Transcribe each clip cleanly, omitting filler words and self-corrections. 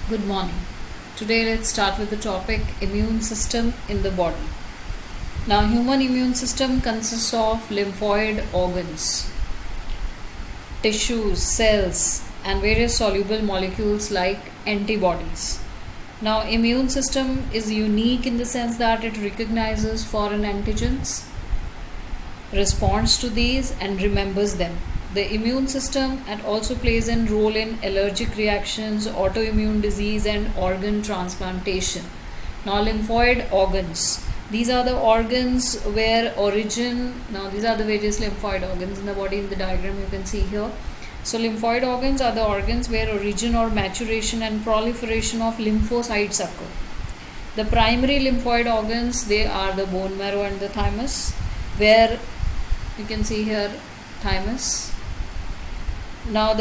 Good morning. Today let's start with the topic immune system in the body. Now human immune system consists of lymphoid organs, tissues, cells and various soluble molecules like antibodies. Now immune system is unique in the sense that it recognizes foreign antigens, responds to these and remembers them. The immune system and also plays a role in allergic reactions, autoimmune disease and organ transplantation. Now lymphoid organs. These are the organs where these are the various lymphoid organs in the body. In the diagram you can see here. So lymphoid organs are the organs where origin or maturation and proliferation of lymphocytes occur. The primary lymphoid organs, they are the bone marrow and the thymus, where you can see here thymus. Now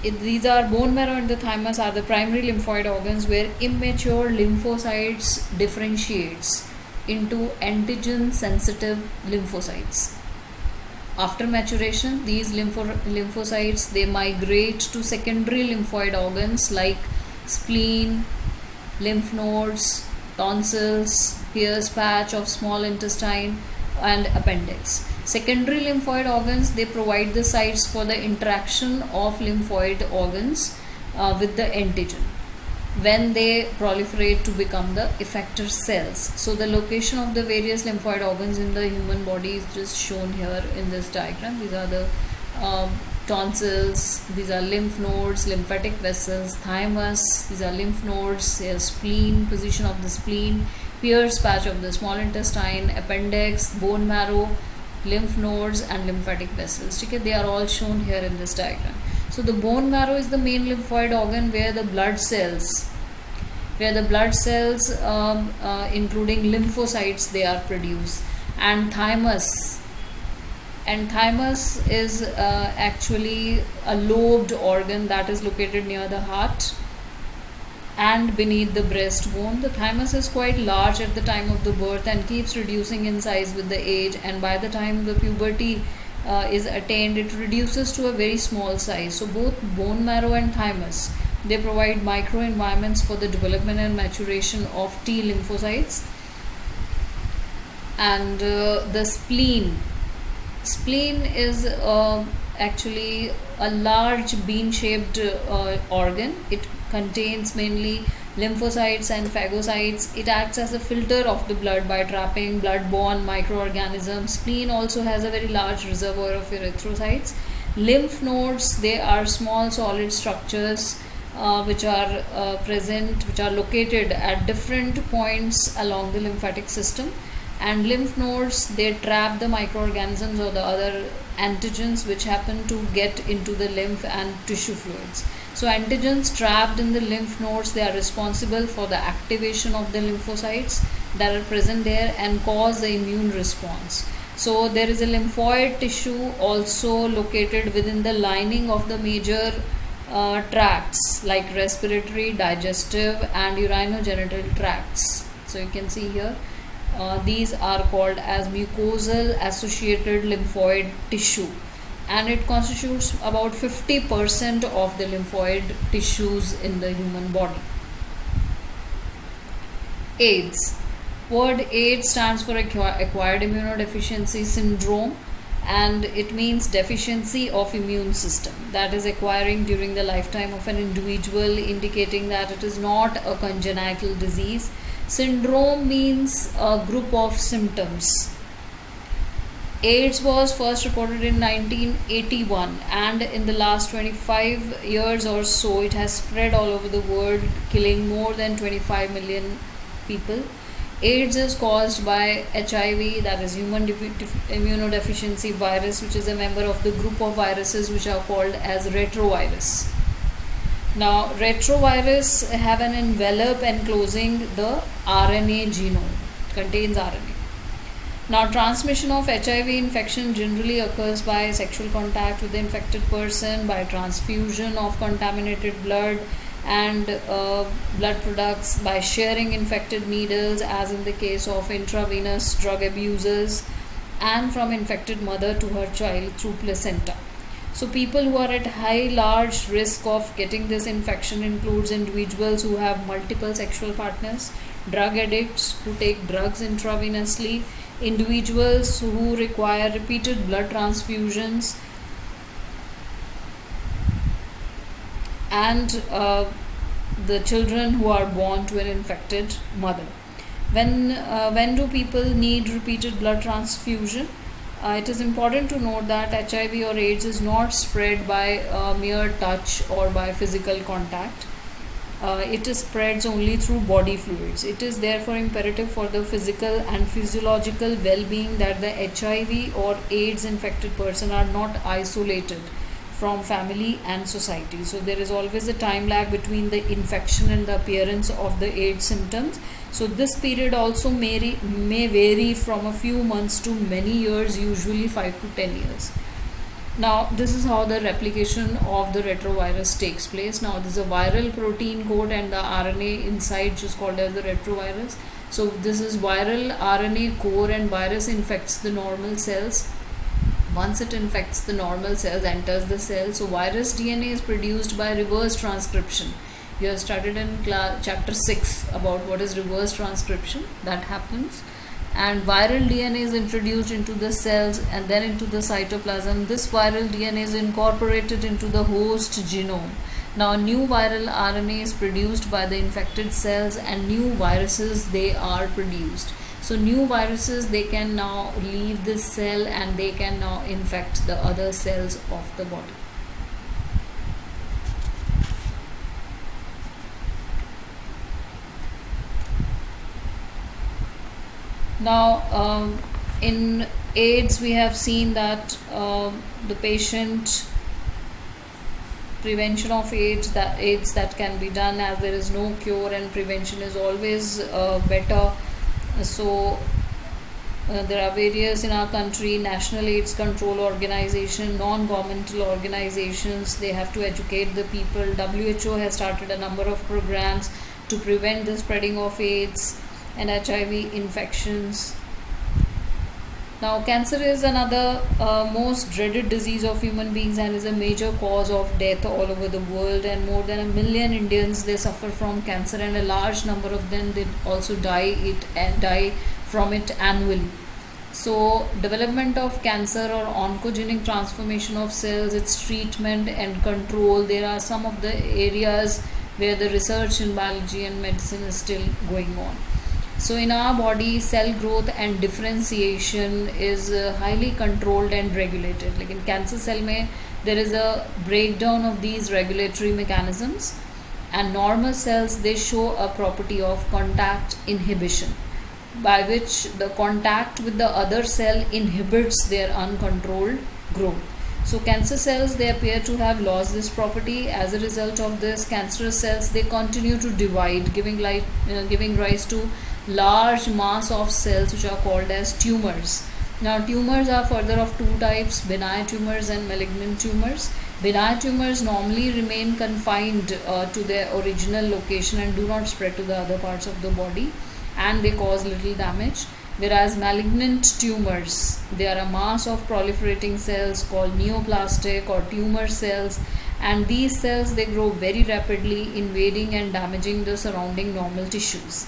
these are bone marrow and the thymus are the primary lymphoid organs where immature lymphocytes differentiates into antigen sensitive lymphocytes. After maturation, these lymphocytes, they migrate to secondary lymphoid organs like spleen, lymph nodes, tonsils, Peyer's patch of small intestine and appendix. Secondary lymphoid organs, they provide the sites for the interaction of lymphoid organs with the antigen when they proliferate to become the effector cells. So the location of the various lymphoid organs in the human body is just shown here in this diagram. These are the tonsils, these are lymph nodes, lymphatic vessels, thymus, these are lymph nodes, spleen, position of the spleen, Peyer's patch of the small intestine, appendix, bone marrow, lymph nodes and lymphatic vessels. Okay, they are all shown here in this diagram. So the bone marrow is the main lymphoid organ where the blood cells including lymphocytes, they are produced. And thymus is actually a lobed organ that is located near the heart and beneath the breastbone. The thymus is quite large at the time of the birth and keeps reducing in size with the age, and by the time the puberty is attained, it reduces to a very small size. So both bone marrow and thymus, they provide microenvironments for the development and maturation of T lymphocytes. And the spleen is actually a large bean-shaped organ. It contains mainly lymphocytes and phagocytes. It acts as a filter of the blood by trapping blood-borne microorganisms. Spleen also has a very large reservoir of erythrocytes. Lymph nodes, they are small solid structures which are located at different points along the lymphatic system. And lymph nodes, they trap the microorganisms or the other antigens which happen to get into the lymph and tissue fluids. So antigens trapped in the lymph nodes, they are responsible for the activation of the lymphocytes that are present there and cause the immune response. So there is a lymphoid tissue also located within the lining of the major tracts like respiratory, digestive and urinogenital tracts. So you can see here these are called as mucosal associated lymphoid tissue, and it constitutes about 50% of the lymphoid tissues in the human body. AIDS. Word AIDS stands for acquired immunodeficiency syndrome, and it means deficiency of immune system that is acquiring during the lifetime of an individual, indicating that it is not a congenital disease. Syndrome means a group of symptoms. AIDS was first reported in 1981, and in the last 25 years or so it has spread all over the world, killing more than 25 million people. AIDS is caused by HIV, that is human immunodeficiency virus, which is a member of the group of viruses which are called as retrovirus. Now retrovirus have an envelope enclosing the RNA genome, contains RNA. Now transmission of HIV infection generally occurs by sexual contact with the infected person, by transfusion of contaminated blood and blood products, by sharing infected needles as in the case of intravenous drug abusers, and from infected mother to her child through placenta. So people who are at high large risk of getting this infection includes individuals who have multiple sexual partners, drug addicts who take drugs intravenously, individuals who require repeated blood transfusions, and the children who are born to an infected mother. When do people need repeated blood transfusion? It is important to note that HIV or AIDS is not spread by mere touch or by physical contact. It spreads only through body fluids. It is therefore imperative for the physical and physiological well-being that the HIV or AIDS infected person are not isolated from family and society. So there is always a time lag between the infection and the appearance of the AIDS symptoms. So this period also may vary from a few months to many years, usually 5 to 10 years. Now this is how the replication of the retrovirus takes place. Now this is a viral protein code and the RNA inside which is called as the retrovirus. So this is viral RNA core and virus infects the normal cells. Once it infects the normal cells, enters the cell. So virus DNA is produced by reverse transcription. You have studied in chapter 6 about what is reverse transcription. That happens, and viral DNA is introduced into the cells and then into the cytoplasm. This viral DNA is incorporated into the host genome. Now new viral RNA is produced by the infected cells and new viruses they are produced. So new viruses, they can now leave this cell and they can now infect the other cells of the body. Now in AIDS we have seen that the patient prevention of AIDS that can be done, as there is no cure and prevention is always better. So there are various in our country, National AIDS Control Organization, non-governmental organizations, they have to educate the people. WHO has started a number of programs to prevent the spreading of AIDS and HIV infections. Now cancer is another most dreaded disease of human beings and is a major cause of death all over the world, and more than 1 million Indians, they suffer from cancer, and a large number of them, they also die from it annually. So development of cancer or oncogenic transformation of cells, its treatment and control, there are some of the areas where the research in biology and medicine is still going on. So in our body, cell growth and differentiation is highly controlled and regulated. Like in cancer cell mein, there is a breakdown of these regulatory mechanisms, and normal cells, they show a property of contact inhibition, by which the contact with the other cell inhibits their uncontrolled growth. So cancer cells, they appear to have lost this property. As a result of this, cancerous cells, they continue to divide, giving rise to large mass of cells which are called as tumors. Now tumors are further of two types, benign tumors and malignant tumors. Benign tumors normally remain confined to their original location and do not spread to the other parts of the body, and they cause little damage. Whereas malignant tumors, they are a mass of proliferating cells called neoplastic or tumor cells, and these cells, they grow very rapidly, invading and damaging the surrounding normal tissues.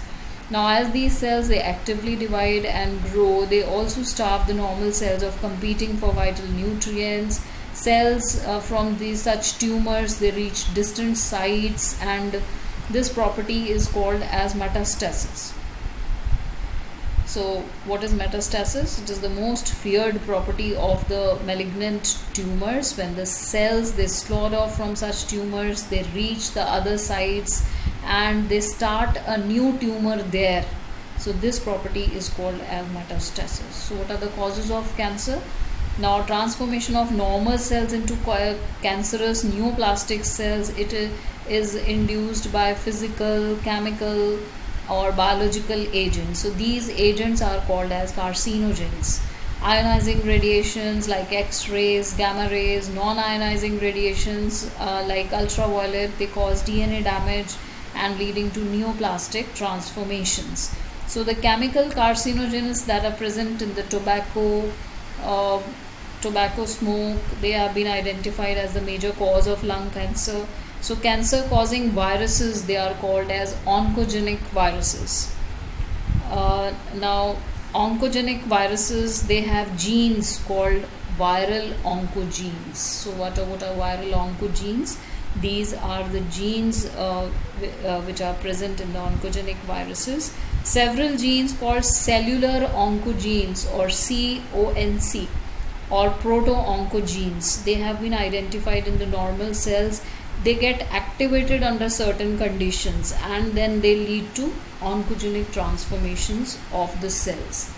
Now as these cells, they actively divide and grow, they also starve the normal cells of competing for vital nutrients. Cells from these such tumors, they reach distant sites, and this property is called as metastasis. So what is metastasis? It is the most feared property of the malignant tumors. When the cells, they slaughter from such tumors, they reach the other sites and they start a new tumor there. So this property is called as metastasis. So what are the causes of cancer? Now transformation of normal cells into cancerous neoplastic cells, it is induced by physical, chemical or biological agents. So these agents are called as carcinogens. Ionizing radiations like X-rays, gamma rays, non-ionizing radiations like ultraviolet, they cause DNA damage and leading to neoplastic transformations. So the chemical carcinogens that are present in the tobacco, tobacco smoke, they have been identified as the major cause of lung cancer. So cancer causing viruses, they are called as oncogenic viruses. Now oncogenic viruses, they have genes called viral oncogenes. So what are viral oncogenes? These are the genes which are present in the oncogenic viruses. Several genes called cellular oncogenes or CONC or proto-oncogenes, they have been identified in the normal cells. They get activated under certain conditions and then they lead to oncogenic transformations of the cells.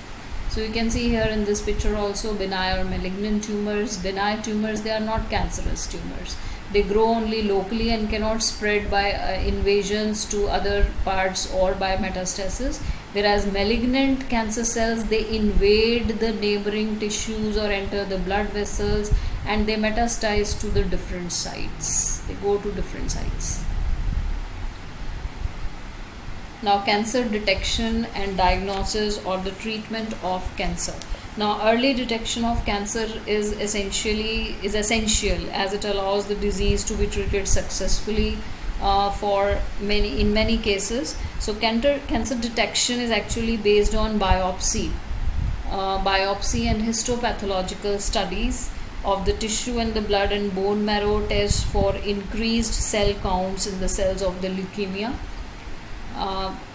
So you can see here in this picture also benign or malignant tumors. Benign tumors, they are not cancerous tumors. They grow only locally and cannot spread by invasions to other parts or by metastasis. Whereas malignant cancer cells, they invade the neighboring tissues or enter the blood vessels and they metastasize to the different sites. They go to different sites. Now cancer detection and diagnosis or the treatment of cancer. Now early detection of cancer is essential as it allows the disease to be treated successfully in many cases. So cancer detection is actually based on biopsy and histopathological studies of the tissue and the blood and bone marrow tests for increased cell counts in the cells of the leukemia.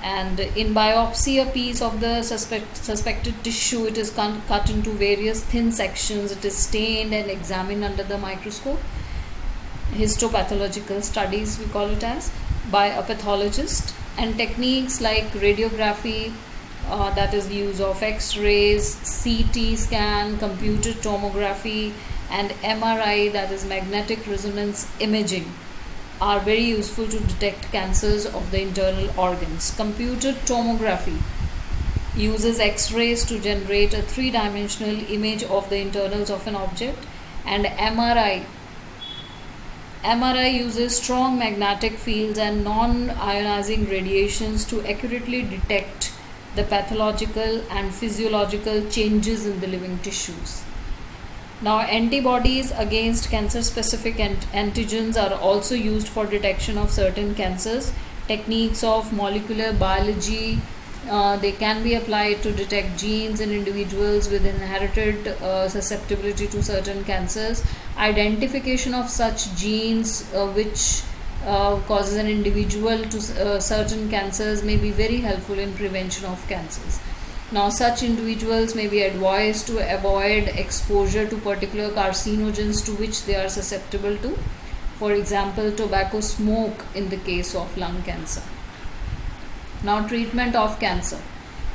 And in biopsy, a piece of the suspected tissue, it is cut into various thin sections. It is stained and examined under the microscope. Histopathological studies, we call it as, by a pathologist. And techniques like radiography, that is the use of X-rays, CT scan, computed tomography, and MRI, that is magnetic resonance imaging, are very useful to detect cancers of the internal organs. Computed tomography uses X-rays to generate a three-dimensional image of the internals of an object, and MRI uses strong magnetic fields and non-ionizing radiations to accurately detect the pathological and physiological changes in the living tissues. Now antibodies against cancer-specific antigens are also used for detection of certain cancers. Techniques of molecular biology, they can be applied to detect genes in individuals with inherited susceptibility to certain cancers. Identification of such genes which causes an individual to certain cancers may be very helpful in prevention of cancers. Now such individuals may be advised to avoid exposure to particular carcinogens to which they are susceptible to. For example, tobacco smoke in the case of lung cancer. Now treatment of cancer.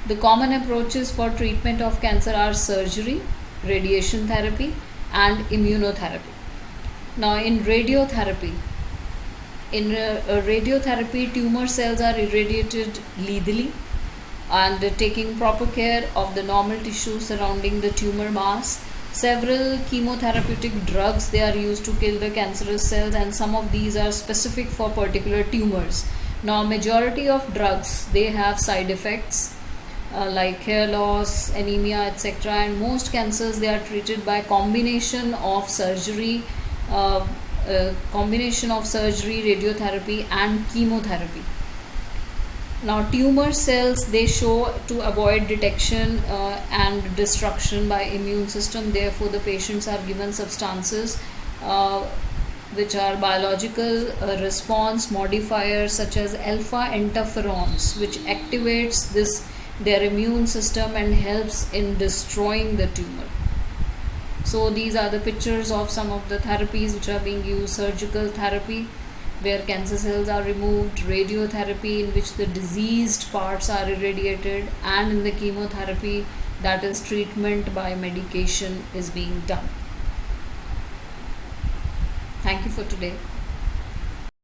The common approaches for treatment of cancer are surgery, radiation therapy, and immunotherapy. Now in radiotherapy, tumor cells are irradiated lethally and taking proper care of the normal tissue surrounding the tumor mass. Several chemotherapeutic drugs, they are used to kill the cancerous cells, and some of these are specific for particular tumors. Now majority of drugs, they have side effects like hair loss, anemia, etc. And most cancers, they are treated by combination of surgery, radiotherapy and chemotherapy. Now tumor cells, they show to avoid detection and destruction by immune system. Therefore the patients are given substances which are biological response modifiers such as alpha interferons, which activates their immune system and helps in destroying the tumor. So these are the pictures of some of the therapies which are being used. Surgical therapy, where cancer cells are removed, radiotherapy in which the diseased parts are irradiated, and in the chemotherapy, that is treatment by medication is being done. Thank you for today.